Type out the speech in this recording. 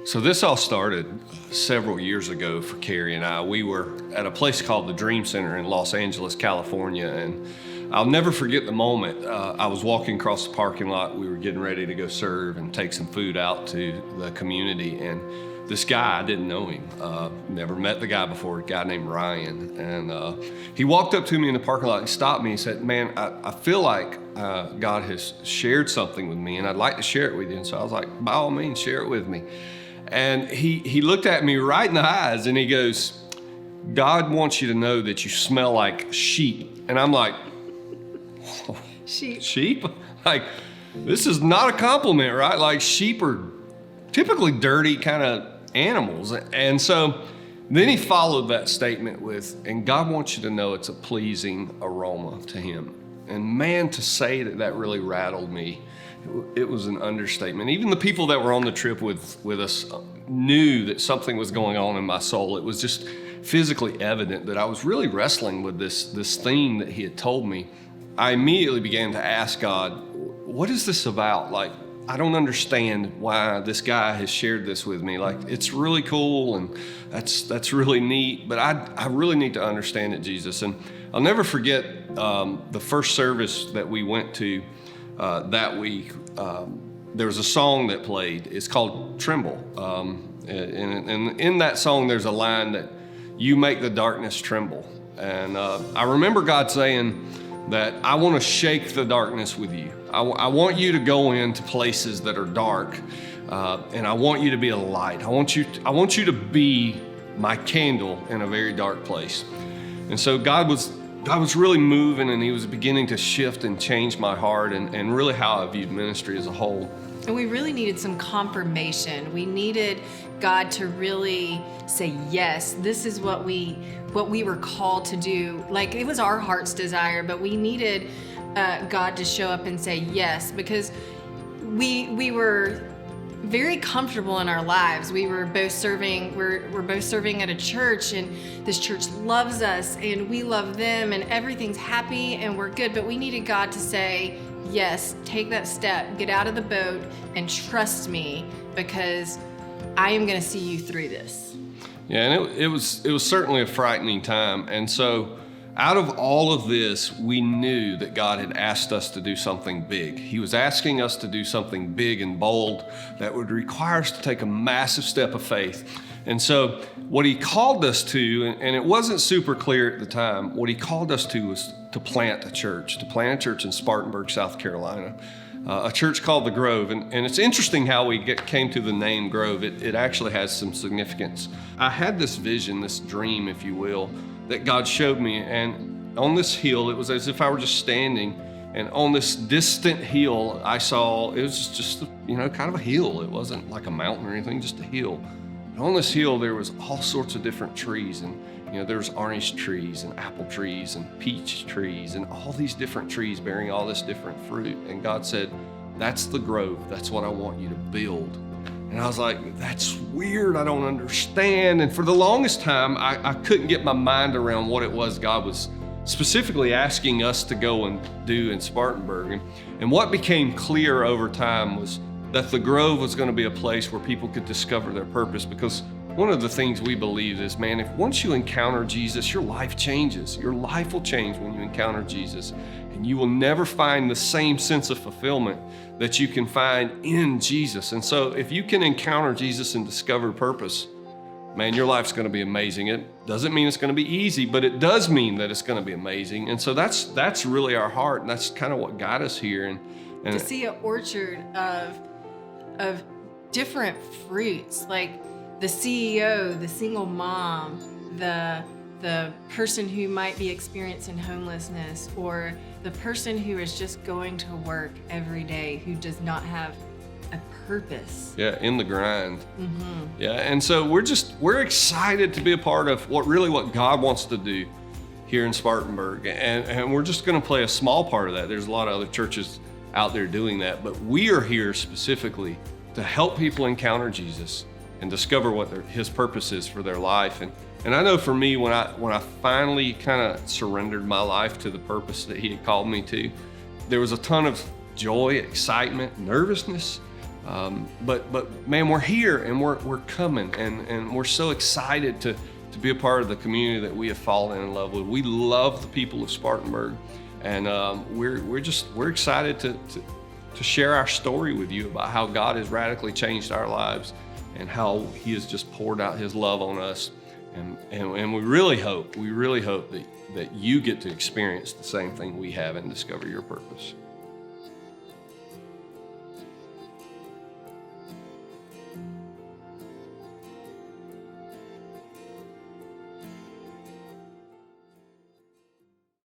So this all started several years ago for Carrie and I. We were at a place called the Dream Center in Los Angeles, California, and I'll never forget the moment. I was walking across the parking lot. We were getting ready to go serve and take some food out to the community, and this guy, I didn't know him, never met the guy before, a guy named Ryan, and he walked up to me in the parking lot and stopped me and said, "Man, I feel like God has shared something with me, and I'd like to share it with you." And so I was like, "By all means, share it with me." And he looked at me right in the eyes and he goes, "God wants you to know that you smell like sheep." And I'm like, Sheep? Like, this is not a compliment, right? Like, sheep are typically dirty kind of animals. And so then he followed that statement with, "And God wants you to know it's a pleasing aroma to him." And man, to say that really rattled me. It was an understatement. Even the people that were on the trip with us knew that something was going on in my soul. It was just physically evident that I was really wrestling with this theme that he had told me. I immediately began to ask God, what is this about? Like, I don't understand why this guy has shared this with me. Like, it's really cool and that's really neat, but I really need to understand it, Jesus. And I'll never forget the first service that we went to that week. There was a song that played. It's called "Tremble." And in that song, there's a line that, "You make the darkness tremble." And I remember God saying that I want to shake the darkness with you. I want you to go into places that are dark, and I want you to be a light. I want you to be my candle in a very dark place. And so God was really moving, and he was beginning to shift and change my heart and really how I viewed ministry as a whole. And we really needed some confirmation. We needed God to really say, yes, this is what we were called to do. Like, it was our heart's desire, but we needed God to show up and say yes, because we were very comfortable in our lives. We're both serving at a church, and this church loves us and we love them, and everything's happy and we're good. But we needed God to say, yes, take that step, get out of the boat and trust me, because I am going to see you through this. Yeah, and it was certainly a frightening time. And so out of all of this, we knew that God had asked us to do something big. He was asking us to do something big and bold that would require us to take a massive step of faith. And so what he called us to, and it wasn't super clear at the time, what he called us to was to plant a church in Spartanburg, South Carolina, a church called The Grove. And it's interesting how we came to the name Grove. It actually has some significance. I had this vision, this dream, if you will, that God showed me, and on this hill, it was as if I were just standing, and on this distant hill, I saw, it was just, kind of a hill. It wasn't like a mountain or anything, just a hill. And on this hill, there was all sorts of different trees, and there was orange trees and apple trees and peach trees and all these different trees bearing all this different fruit. And God said, "That's the grove. That's what I want you to build." And I was like, that's weird. I don't understand. And for the longest time, I couldn't get my mind around what it was God was specifically asking us to go and do in Spartanburg. And what became clear over time was that the Grove was going to be a place where people could discover their purpose, because one of the things we believe is, man, if once you encounter Jesus, your life changes. Your life will change when you encounter Jesus, and you will never find the same sense of fulfillment that you can find in Jesus. And so if you can encounter Jesus and discover purpose, man, your life's going to be amazing. It doesn't mean it's going to be easy, but it does mean that it's going to be amazing. And so that's really our heart, and that's kind of what got us here. And to see an orchard of different fruits, like the CEO, the single mom, the person who might be experiencing homelessness, or the person who is just going to work every day who does not have a purpose. Yeah, in the grind. Mm-hmm. Yeah, and so we're excited to be a part of what God wants to do here in Spartanburg, and we're just going to play a small part of that. There's a lot of other churches out there doing that, but we are here specifically to help people encounter Jesus and discover what his purpose is for their life. And I know for me, when I finally kind of surrendered my life to the purpose that he had called me to, there was a ton of joy, excitement, nervousness, But man, we're here and we're coming, and we're so excited to be a part of the community that we have fallen in love with. We love the people of Spartanburg, and we're excited to share our story with you about how God has radically changed our lives and how He has just poured out His love on us. And we really hope that you get to experience the same thing we have and discover your purpose.